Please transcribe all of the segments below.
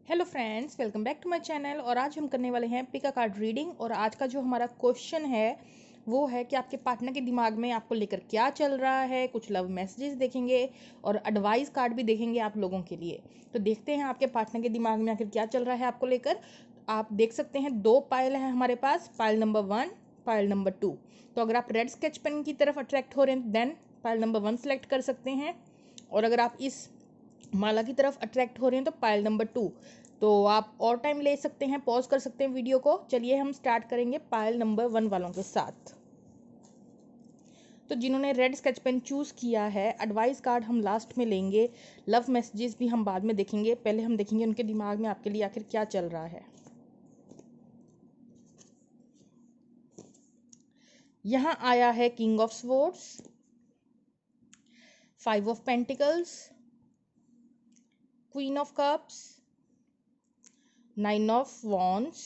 Hello friends, welcome back to my channel. और आज हम करने वाले हैं पिक अ कार्ड रीडिंग। और आज का जो हमारा क्वेश्चन है वो है कि आपके पार्टनर के दिमाग में आपको लेकर क्या चल रहा है। कुछ लव मैसेजेस देखेंगे और एडवाइस कार्ड भी देखेंगे आप लोगों के लिए। तो देखते हैं आपके पार्टनर के दिमाग में आखिर क्या चल रहा है आपको लेकर। आप देख सकते हैं दो पायल है हमारे पास, पायल नंबर 1, पायल नंबर 2। तो अगर आप रेड स्केच पेन की तरफ अट्रैक्ट हो रहे हैं देन पायल नंबर 1 सेलेक्ट कर सकते हैं। और अगर आप इस माला की तरफ अट्रैक्ट हो रहे हैं तो पायल नंबर 2। तो आप और टाइम ले सकते हैं, पॉज कर सकते हैं वीडियो को। चलिए हम स्टार्ट करेंगे पायल नंबर 1 वालों के साथ। तो जिन्होंने रेड स्केच पेन चूज किया है, एडवाइस कार्ड हम लास्ट में लेंगे, लव मैसेजेस भी हम बाद में देखेंगे। पहले हम देखेंगे उनके दिमाग में आपके लिए आखिर क्या चल रहा है। यहाँ आया है king of swords, 5 of pentacles, queen of cups, 9 of wands,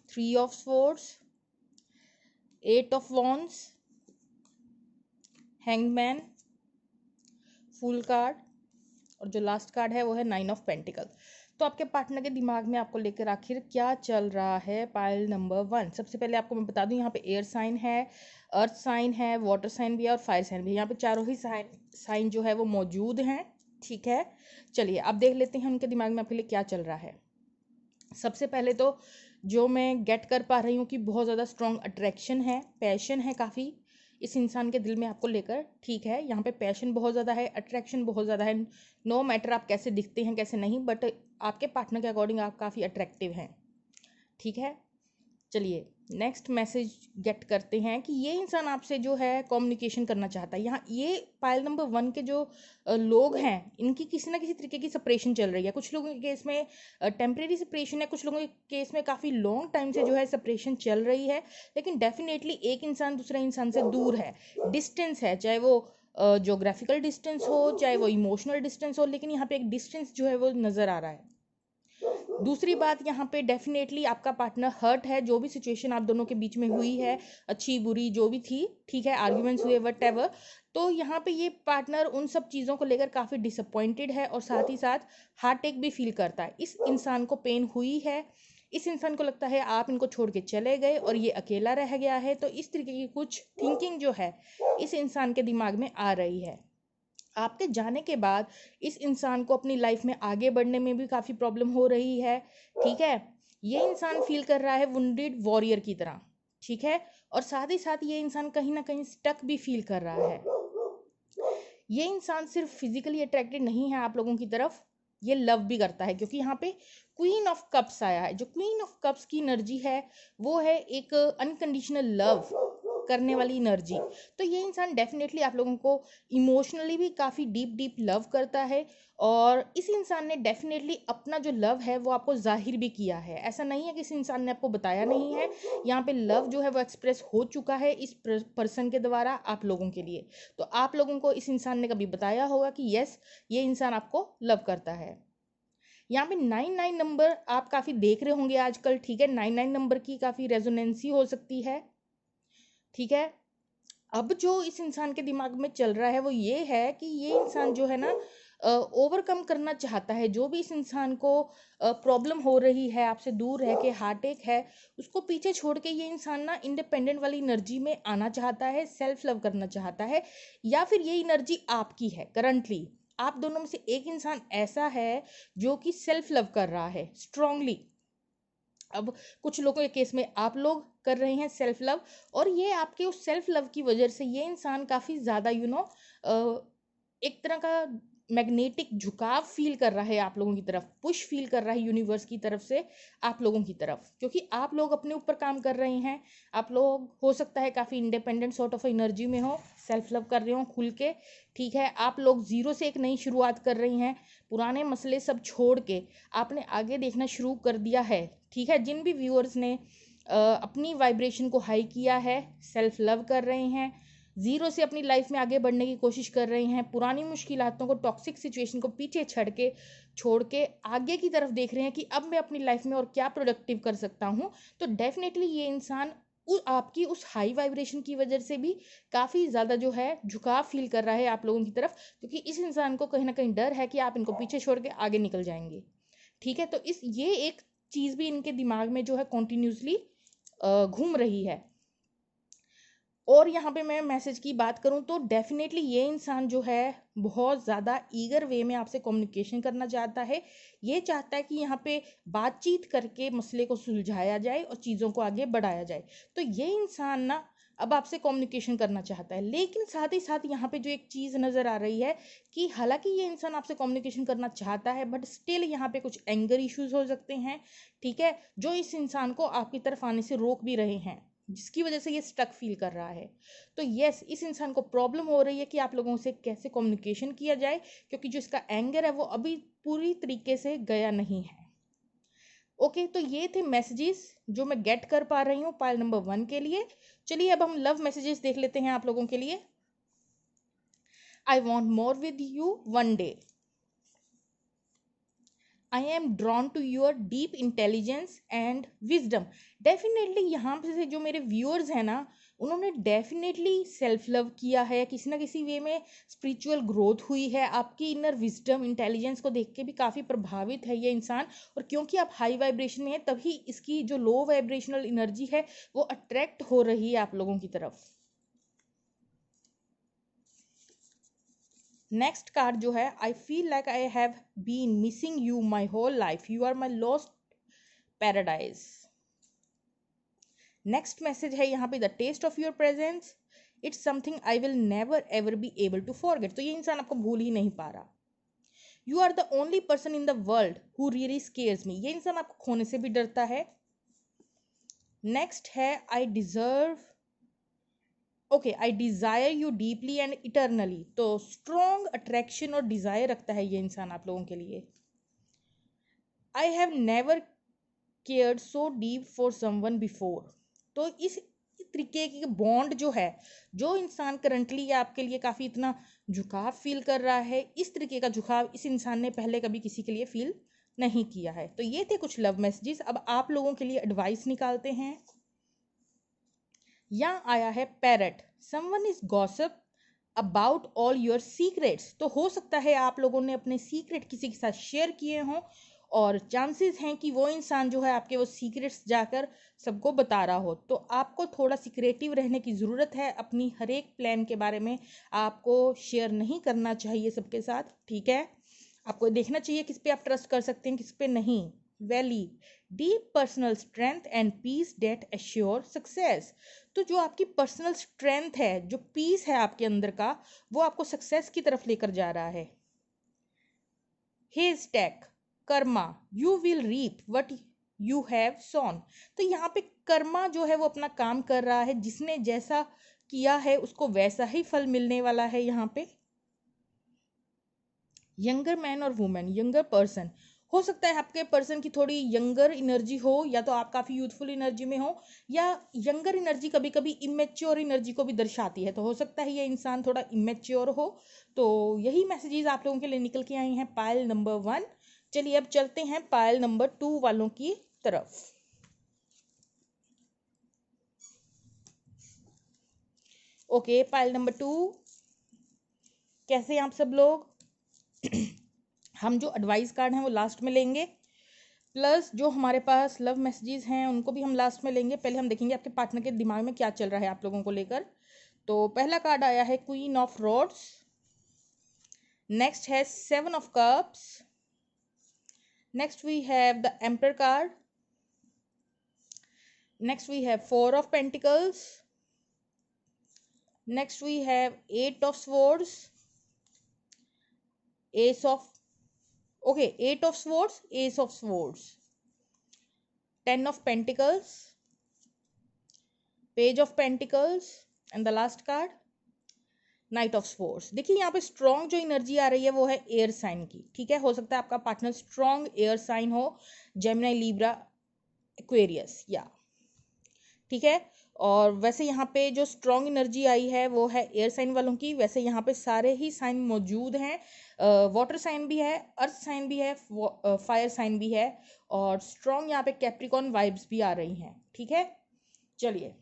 3 of swords, 8 of wands, hangman, fool card, और जो लास्ट कार्ड है वो है 9 ऑफ पेंटिकल। तो आपके पार्टनर के दिमाग में आपको लेकर आखिर क्या चल रहा है पाइल नंबर 1। सबसे पहले आपको मैं बता दूं, यहाँ पे एयर साइन है, अर्थ साइन है, वाटर साइन भी है और फायर साइन भी है। यहाँ पे चारों ही साइन जो है वो मौजूद हैं। ठीक है, चलिए अब देख लेते हैं उनके दिमाग में आपके लिए क्या चल रहा है। सबसे पहले तो जो मैं गेट कर पा रही हूँ कि बहुत ज़्यादा स्ट्रॉन्ग अट्रैक्शन है, पैशन है काफ़ी इस इंसान के दिल में आपको लेकर। ठीक है, यहाँ पे पैशन बहुत ज़्यादा है, अट्रैक्शन बहुत ज़्यादा है। नो मैटर आप कैसे दिखते हैं कैसे नहीं, बट आपके पार्टनर के अकॉर्डिंग आप काफ़ी अट्रैक्टिव हैं। ठीक है, चलिए नेक्स्ट मैसेज गेट करते हैं कि ये इंसान आपसे जो है कम्युनिकेशन करना चाहता है। यहाँ ये पायल नंबर 1 के जो लोग हैं, इनकी किसी ना किसी तरीके की सेपरेशन चल रही है। कुछ लोगों के केस में टेम्परेरी सेपरेशन है, कुछ लोगों के केस में काफ़ी लॉन्ग टाइम से जो है सेपरेशन चल रही है। लेकिन डेफिनेटली एक इंसान दूसरे इंसान से दूर है, डिस्टेंस है, चाहे वो जोग्राफिकल डिस्टेंस हो चाहे वो इमोशनल डिस्टेंस हो, लेकिन यहाँ पे एक डिस्टेंस जो है वो नज़र आ रहा है। दूसरी बात, यहाँ पे डेफिनेटली आपका पार्टनर हर्ट है। जो भी सिचुएशन आप दोनों के बीच में हुई है, अच्छी बुरी जो भी थी, ठीक है, आर्ग्यूमेंट्स हुए वट एवर, तो यहाँ पे ये पार्टनर उन सब चीज़ों को लेकर काफ़ी डिसअपॉइंटेड है और साथ ही साथ हार्ट एक भी फील करता है। इस इंसान को पेन हुई है, इस इंसान को लगता है आप इनको छोड़ के चले गए और ये अकेला रह गया है। तो इस तरीके की कुछ थिंकिंग जो है इस इंसान के दिमाग में आ रही है। आपके जाने के बाद इस इंसान को अपनी लाइफ में आगे बढ़ने में भी काफ़ी प्रॉब्लम हो रही है। ठीक है, ये इंसान फील कर रहा है वुंडेड वॉरियर की तरह। ठीक है, और साथ ही साथ ये इंसान कहीं ना कहीं स्टक भी फील कर रहा है। ये इंसान सिर्फ फिजिकली अट्रैक्टेड नहीं है आप लोगों की तरफ, ये लव भी करता है, क्योंकि यहाँ पे क्वीन ऑफ कप्स आया है। जो क्वीन ऑफ कप्स की एनर्जी है वो है एक अनकंडीशनल लव करने वाली एनर्जी। तो ये इंसान डेफिनेटली आप लोगों को इमोशनली भी काफ़ी डीप डीप लव करता है। और इस इंसान ने डेफिनेटली अपना जो लव है वो आपको जाहिर भी किया है। ऐसा नहीं है कि इस इंसान ने आपको बताया नहीं है, यहाँ पे लव जो है वो एक्सप्रेस हो चुका है इस पर्सन के द्वारा आप लोगों के लिए। तो आप लोगों को इस इंसान ने कभी बताया होगा कि यस, ये इंसान आपको लव करता है। यहाँ पे 99 नंबर आप काफ़ी देख रहे होंगे आजकल। ठीक है, 99 नंबर की काफ़ी रेजोनेंसी हो सकती है। ठीक है, अब जो इस इंसान के दिमाग में चल रहा है वो ये है कि ये इंसान जो है ना ओवरकम करना चाहता है। जो भी इस इंसान को प्रॉब्लम हो रही है, आपसे दूर रह के हार्ट एक है, उसको पीछे छोड़ के ये इंसान ना इंडिपेंडेंट वाली एनर्जी में आना चाहता है, सेल्फ लव करना चाहता है। या फिर ये एनर्जी आपकी है करंटली। आप दोनों में से एक इंसान ऐसा है जो कि सेल्फ लव कर रहा है स्ट्रांगली। अब कुछ लोगों के केस में आप लोग कर रहे हैं सेल्फ लव, और ये आपके उस सेल्फ लव की वजह से ये इंसान काफ़ी ज़्यादा एक तरह का मैग्नेटिक झुकाव फील कर रहा है आप लोगों की तरफ, पुश फील कर रहा है यूनिवर्स की तरफ से आप लोगों की तरफ, क्योंकि आप लोग अपने ऊपर काम कर रहे हैं। आप लोग हो सकता है काफ़ी इंडिपेंडेंट सॉर्ट ऑफ एनर्जी में हो, सेल्फ लव कर रहे हो खुल के। ठीक है, आप लोग ज़ीरो से एक नई शुरुआत कर रही हैं, पुराने मसले सब छोड़ के आपने आगे देखना शुरू कर दिया है। ठीक है, जिन भी व्यूअर्स ने अपनी वाइब्रेशन को हाई किया है, सेल्फ लव कर रहे हैं, ज़ीरो से अपनी लाइफ में आगे बढ़ने की कोशिश कर रहे हैं, पुरानी मुश्किलातों को, टॉक्सिक सिचुएशन को पीछे छोड़ के आगे की तरफ देख रहे हैं कि अब मैं अपनी लाइफ में और क्या प्रोडक्टिव कर सकता हूँ। तो डेफिनेटली ये इंसान आपकी उस हाई वाइब्रेशन की वजह से भी काफ़ी ज़्यादा जो है झुकाव फील कर रहा है आप लोगों की तरफ, क्योंकि इस इंसान को कहीं ना कहीं डर है कि आप इनको पीछे छोड़ के आगे निकल जाएंगे। ठीक है, तो ये एक चीज भी इनके दिमाग में जो है कॉन्टिन्यूसली घूम रही है। और यहाँ पे मैं मैसेज की बात करूँ तो डेफिनेटली ये इंसान जो है बहुत ज़्यादा ईगर वे में आपसे कम्युनिकेशन करना चाहता है। ये चाहता है कि यहाँ पे बातचीत करके मसले को सुलझाया जाए और चीज़ों को आगे बढ़ाया जाए। तो ये इंसान ना अब आपसे कम्युनिकेशन करना चाहता है, लेकिन साथ ही साथ यहाँ पे जो एक चीज़ नज़र आ रही है कि हालांकि ये इंसान आपसे कम्युनिकेशन करना चाहता है, बट स्टिल यहाँ पे कुछ एंगर इश्यूज हो सकते हैं, ठीक है, जो इस इंसान को आपकी तरफ आने से रोक भी रहे हैं, जिसकी वजह से ये स्टक फील कर रहा है। तो यस, इस इंसान को प्रॉब्लम हो रही है कि आप लोगों से कैसे कम्युनिकेशन किया जाए, क्योंकि जो इसका एंगर है वो अभी पूरी तरीके से गया नहीं है। ओके, तो ये थे मैसेजेस जो मैं गेट कर पा रही हूँ पाइल नंबर 1 के लिए। चलिए अब हम लव मैसेजेस देख लेते हैं आप लोगों के लिए। I want more with you one day. I am drawn to your deep intelligence and wisdom. Definitely यहाँ से जो मेरे व्यूअर्स हैं ना, उन्होंने डेफिनेटली सेल्फ लव किया है, किसी ना किसी वे में स्पिरिचुअल ग्रोथ हुई है। आपकी इनर विजडम इंटेलिजेंस को देख के भी काफ़ी प्रभावित है ये इंसान, और क्योंकि आप हाई वाइब्रेशन में हैं तभी इसकी जो लो वाइब्रेशनल एनर्जी है वो अट्रैक्ट हो रही है आप लोगों की तरफ। नेक्स्ट कार्ड जो है, I feel like I have been missing you my whole life, you are my lost paradise. Next message है यहाँ पे, the taste of your presence, it's something I will never ever be able to forget. तो ये इंसान आपको भूल ही नहीं पा रहा। You are the only person in the world who really scares me. ये इंसान आपको खोने से भी डरता है। नेक्स्ट है, I deserve okay, I desire you deeply and eternally. तो स्ट्रॉन्ग अट्रैक्शन और डिजायर रखता है ये इंसान आप लोगों के लिए। I have never cared so deep for someone before. तो इस तरीके की बॉन्ड जो है, जो इंसान करंटली आपके लिए काफ़ी इतना झुकाव फील कर रहा है, इस तरीके का झुकाव इस इंसान ने पहले कभी किसी के लिए फील नहीं किया है। तो ये थे कुछ लव मैसेजेस। अब आप लोगों के लिए एडवाइस निकालते हैं। यहाँ आया है parrot, someone is gossip about all your secrets. तो हो सकता है आप लोगों ने अपने सीक्रेट किसी के साथ शेयर किए हों, और चांसेस हैं कि वो इंसान जो है आपके वो सीक्रेट्स जाकर सबको बता रहा हो। तो आपको थोड़ा सीक्रेटिव रहने की ज़रूरत है। अपनी हर एक प्लान के बारे में आपको शेयर नहीं करना चाहिए सबके साथ, ठीक है। आपको देखना चाहिए किस पे आप ट्रस्ट कर सकते हैं, किस पे नहीं। Valley deep personal strength and peace that assure success. तो जो आपकी पर्सनल स्ट्रेंथ है, जो पीस है आपके अंदर का, वो आपको सक्सेस की तरफ लेकर जा रहा है। His take karma, you will reap what you have sown. तो यहाँ पे कर्मा जो है वो अपना काम कर रहा है, जिसने जैसा किया है उसको वैसा ही फल मिलने वाला है। यहाँ पे यंगर मैन और वुमेन, यंगर पर्सन, हो सकता है आपके पर्सन की थोड़ी यंगर एनर्जी हो, या तो आप काफ़ी यूथफुल एनर्जी में हो, या यंगर एनर्जी कभी कभी इमेच्योर एनर्जी को भी दर्शाती है। तो हो सकता है ये इंसान थोड़ा इमेच्योर हो। तो यही मैसेजेस आप लोगों के लिए निकल के आई हैं पायल नंबर 1। चलिए अब चलते हैं पायल नंबर 2 वालों की तरफ। ओके, पायल नंबर 2, कैसे हैं आप सब लोग? हम जो एडवाइस कार्ड हैं वो लास्ट में लेंगे, प्लस जो हमारे पास लव मैसेजेस हैं उनको भी हम लास्ट में लेंगे। पहले हम देखेंगे आपके पार्टनर के दिमाग में क्या चल रहा है आप लोगों को लेकर। तो पहला कार्ड आया है क्वीन ऑफ रोड्स, नेक्स्ट है 7 of cups, next we have the emperor card, next we have 4 of pentacles, next we have 8 of swords, ace of okay 8 of swords, ace of swords, 10 of pentacles, page of pentacles, and the last card night of sports. देखिए यहाँ पे strong जो energy आ रही है वो है air sign की, ठीक है। हो सकता है आपका पार्टनर स्ट्रॉन्ग एयर साइन हो, जेमिनी, लिब्रा, एक्वेरियस, या ठीक है। और वैसे यहाँ पे जो स्ट्रॉन्ग एनर्जी आई है वो है एयर साइन वालों की। वैसे यहाँ पे सारे ही साइन मौजूद हैं, वाटर साइन भी है, अर्थ साइन भी है, फायर साइन भी है, और स्ट्रॉन्ग यहाँ पे कैप्रिकॉन वाइब्स भी आ रही हैं, ठीक है। चलिए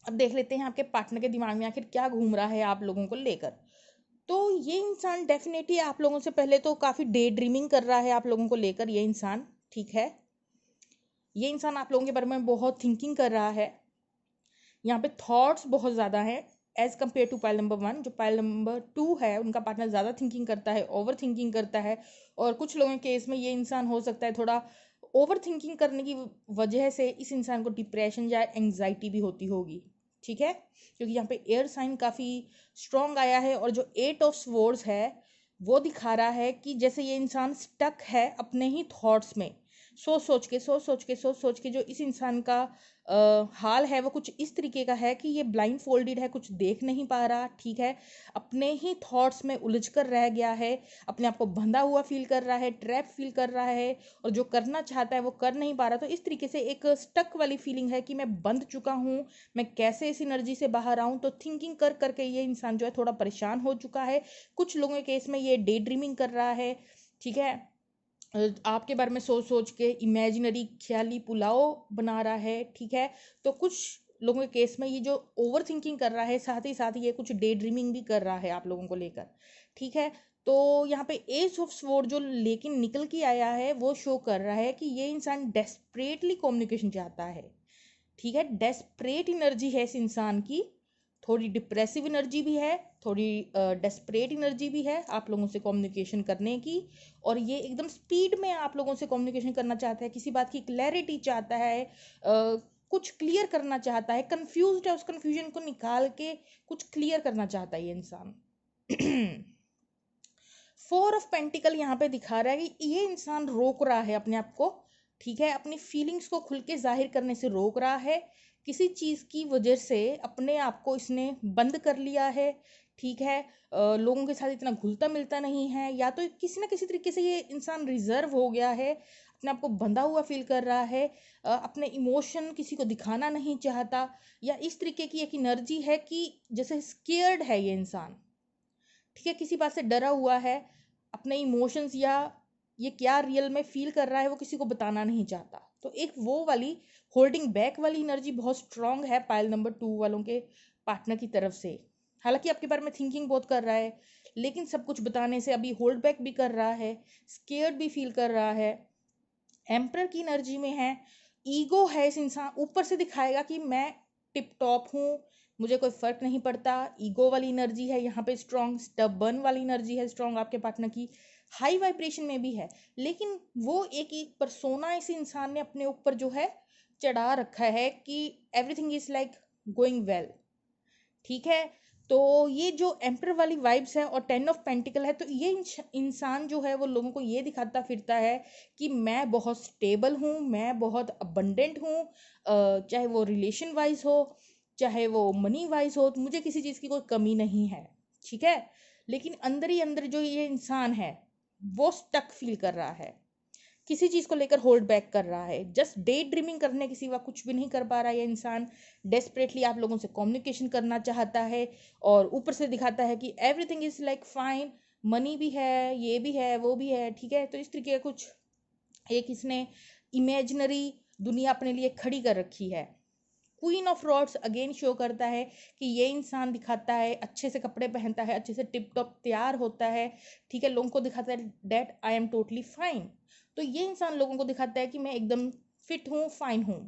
अब देख लेते हैं आपके पार्टनर के दिमाग में आखिर क्या घूम रहा है आप लोगों को लेकर। तो ये इंसान डेफिनेटली आप लोगों से पहले तो काफ़ी डे ड्रीमिंग कर रहा है आप लोगों को लेकर, ये इंसान, ठीक है। ये इंसान आप लोगों के बारे में बहुत थिंकिंग कर रहा है, यहाँ पे थॉट्स बहुत ज़्यादा हैं as compare to pile number 1। जो पाइल नंबर 2 है उनका पार्टनर ज़्यादा थिंकिंग करता है, ओवर थिंकिंग करता है, और कुछ लोगों के केस में ये इंसान हो सकता है थोड़ा ओवर थिंकिंग करने की वजह से इस इंसान को डिप्रेशन या एंग्जाइटी भी होती होगी, ठीक है, क्योंकि यहाँ पे एयर साइन काफ़ी स्ट्रॉन्ग आया है। और जो 8 ऑफ स्वॉर्ड्स है वो दिखा रहा है कि जैसे ये इंसान स्टक है अपने ही थॉट्स में, सोच सोच के जो इस इंसान का हाल है वो कुछ इस तरीके का है कि ये ब्लाइंड फोल्डेड है, कुछ देख नहीं पा रहा, ठीक है, अपने ही थॉट्स में उलझ कर रह गया है, अपने आप को बंधा हुआ फील कर रहा है, ट्रैप फील कर रहा है, और जो करना चाहता है वो कर नहीं पा रहा। तो इस तरीके से एक स्टक वाली फीलिंग है कि मैं बंध चुका हूँ, मैं कैसे इस एनर्जी से बाहर आऊँ। तो थिंकिंग कर करके ये इंसान जो है थोड़ा परेशान हो चुका है। कुछ लोगों के केस में ये डे ड्रीमिंग कर रहा है, ठीक है, आपके बारे में सोच सोच के इमेजिनरी ख्याली पुलाव बना रहा है, ठीक है। तो कुछ लोगों के केस में ये जो ओवर थिंकिंग कर रहा है, साथ ही साथ ये कुछ डे ड्रीमिंग भी कर रहा है आप लोगों को लेकर, ठीक है। तो यहाँ पे एज ऑफ स्वॉर्ड जो लेकिन निकल के आया है वो शो कर रहा है कि ये इंसान डेस्परेटली कम्युनिकेशन चाहता है, ठीक है, डेस्परेट एनर्जी है इस इंसान की, थोड़ी डिप्रेसिव एनर्जी भी है, थोड़ी डेस्परेट एनर्जी भी है आप लोगों से कम्युनिकेशन करने की, और ये एकदम स्पीड में आप लोगों से कम्युनिकेशन करना चाहता है, किसी बात की क्लैरिटी चाहता है, कुछ क्लियर करना चाहता है, कंफ्यूज्ड है, उस कंफ्यूजन को निकाल के कुछ क्लियर करना चाहता है ये इंसान। 4 ऑफ पेंटिकल यहाँ पे दिखा रहा है कि ये इंसान रोक रहा है अपने आप को, ठीक है, अपनी फीलिंग्स को खुल के जाहिर करने से रोक रहा है, किसी चीज़ की वजह से अपने आप को इसने बंद कर लिया है, ठीक है, लोगों के साथ इतना घुलता मिलता नहीं है, या तो किसी ना किसी तरीके से ये इंसान रिजर्व हो गया है, अपने आप को बंधा हुआ फील कर रहा है, अपने इमोशन किसी को दिखाना नहीं चाहता, या इस तरीके की एक एनर्जी है कि जैसे स्केयर्ड है ये इंसान, ठीक है, किसी बात से डरा हुआ है, अपने इमोशंस या ये क्या रियल में फील कर रहा है वो किसी को बताना नहीं चाहता। तो एक वो वाली होल्डिंग बैक वाली एनर्जी बहुत स्ट्रांग है पाइल नंबर 2 वालों के पार्टनर की तरफ से। हालांकि आपके बारे में थिंकिंग बहुत कर रहा है, लेकिन सब कुछ बताने से अभी होल्ड बैक भी कर रहा है, स्केयर्ड भी फील कर रहा है, एम्परर की एनर्जी में है, ईगो है इस इंसान, ऊपर से दिखाएगा कि मैं टिप टॉप हूँ, मुझे कोई फर्क नहीं पड़ता, ईगो वाली एनर्जी है यहाँ पे स्ट्रॉन्ग, स्टबर्न वाली एनर्जी है स्ट्रॉन्ग आपके पार्टनर की, हाई वाइब्रेशन में भी है, लेकिन वो एक एक परसोना इस इंसान ने अपने ऊपर जो है चढ़ा रखा है कि everything is like going well, ठीक है। तो ये जो एम्पर वाली वाइब्स है और 10 ऑफ पेंटिकल है, तो ये इंसान जो है वो लोगों को ये दिखाता फिरता है कि मैं बहुत स्टेबल हूँ, मैं बहुत अबंडेंट हूँ, चाहे वो रिलेशन वाइज हो, चाहे वो मनी वाइज हो, तो मुझे किसी चीज़ की कोई कमी नहीं है, ठीक है। लेकिन अंदर ही अंदर जो ये इंसान है वो स्टक फील कर रहा है, किसी चीज को लेकर होल्ड बैक कर रहा है, जस्ट डे ड्रीमिंग करने के सिवा कुछ भी नहीं कर पा रहा है ये इंसान, डेस्परेटली आप लोगों से कम्युनिकेशन करना चाहता है, और ऊपर से दिखाता है कि everything is like fine, money भी है, ये भी है, वो भी है, ठीक है। तो इस तरीके का कुछ एक इसने इमेजिनरी दुनिया अपने लिए खड़ी कर रखी है। Queen of rods again show करता है कि ये इंसान दिखाता है अच्छे से कपड़े पहनता है, अच्छे से टिप टॉप तैयार होता है, ठीक है, लोगों को दिखाता है that I am totally fine. तो ये इंसान लोगों को दिखाता है कि मैं एकदम फिट हूँ, फाइन हूँ,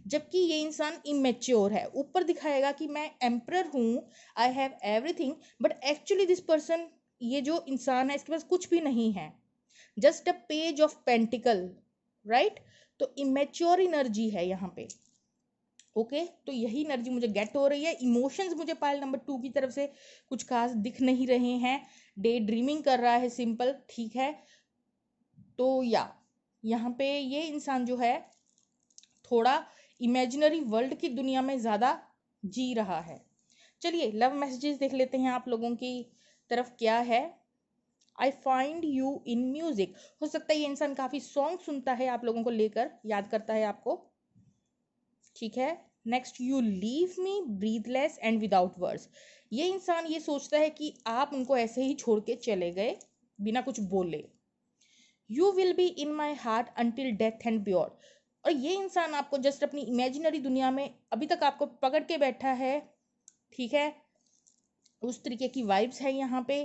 जबकि ये इंसान इमेच्योर है, ऊपर दिखाएगा कि मैं एम्प्रर हूँ, I have everything, but actually this person, ये जो इंसान है इसके पास कुछ भी नहीं है, just a page of pentacle, right. तो इमेच्योर एनर्जी है यहाँ पे, ओके तो यही एनर्जी मुझे गेट हो रही है। इमोशंस मुझे पाइल नंबर 2 की तरफ से कुछ खास दिख नहीं रहे हैं, डे ड्रीमिंग कर रहा है सिंपल, ठीक है। तो या यहाँ पे ये इंसान जो है थोड़ा इमेजिनरी वर्ल्ड की दुनिया में ज़्यादा जी रहा है। चलिए लव मैसेजेस देख लेते हैं आप लोगों की तरफ क्या है। I find you in music, हो सकता है ये इंसान काफ़ी सॉन्ग सुनता है आप लोगों को लेकर, याद करता है आपको, ठीक है। Next, you leave me breathless and without words, ये इंसान ये सोचता है कि आप उनको ऐसे ही छोड़ के चले गए बिना कुछ बोले। You will be in my heart until death and pure, और ये इंसान आपको जस्ट अपनी इमेजिनरी दुनिया में अभी तक आपको पकड़ के बैठा है, ठीक है, उस तरीके की वाइब्स है यहाँ पे।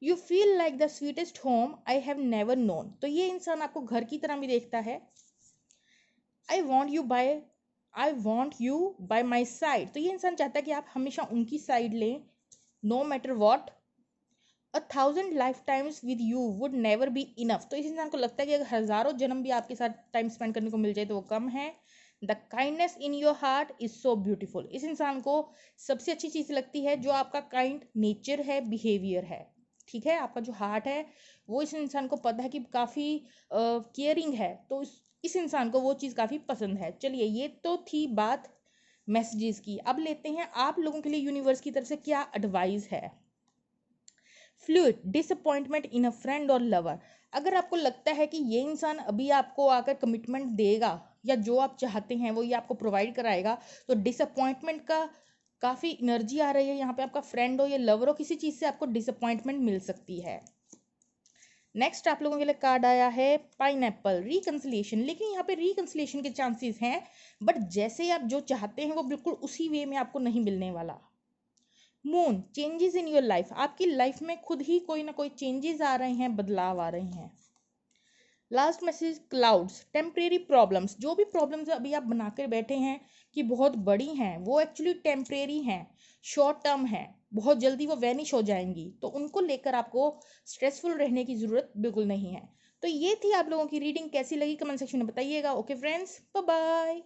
You feel like the sweetest home I have never known, तो ये इंसान आपको घर की तरह भी देखता है। I want you by I want you by my side, तो ये इंसान चाहता है कि आप हमेशा उनकी साइड लें, no matter what. 1,000 life times with you would never be enough, तो इस इंसान को लगता है कि अगर हजारों जन्म भी आपके साथ टाइम स्पेंड करने को मिल जाए तो वो कम है। The kindness in your heart is so beautiful, इस इंसान को सबसे अच्छी चीज लगती है जो आपका काइंड नेचर है, बिहेवियर है। ठीक है, आपका जो हार्ट है वो इस इंसान को पता है कि काफी केयरिंग है, तो इस इंसान को वो चीज काफी पसंद है। चलिए, ये तो थी बात मैसेजेस की। अब लेते हैं आप लोगों के लिए यूनिवर्स की तरफ से क्या एडवाइस है। फ्लूइड डिसअपॉइंटमेंट इन अ फ्रेंड और लवर, अगर आपको लगता है कि ये इंसान अभी आपको आकर कमिटमेंट देगा या जो आप चाहते हैं वो ये आपको प्रोवाइड कराएगा, तो डिसअपॉइंटमेंट का काफ़ी एनर्जी आ रही है यहाँ पे। आपका फ्रेंड हो या लवर हो, किसी चीज़ से आपको डिसअपॉइंटमेंट मिल सकती है। नेक्स्ट आप लोगों के लिए कार्ड आया है पाइनएप्पल, रिकंसिलिएशन, लेकिन यहाँ पे रिकंसिलिएशन के चांसेस हैं, बट जैसे आप जो चाहते हैं वो बिल्कुल उसी वे में आपको नहीं मिलने वाला। Moon, changes in your life, आपकी लाइफ में खुद ही कोई ना कोई चेंजेस आ रहे हैं, बदलाव आ रहे हैं। Last message clouds, temporary problems, जो भी प्रॉब्लम्स अभी आप बनाकर बैठे हैं कि बहुत बड़ी हैं, वो एक्चुअली टेम्परेरी हैं, शॉर्ट टर्म है, बहुत जल्दी वो वैनिश हो जाएंगी, तो उनको लेकर आपको स्ट्रेसफुल रहने की ज़रूरत बिल्कुल नहीं है। तो ये थी आप लोगों की रीडिंग, कैसी लगी कमेंट सेक्शन में बताइएगा। Okay friends, bye bye.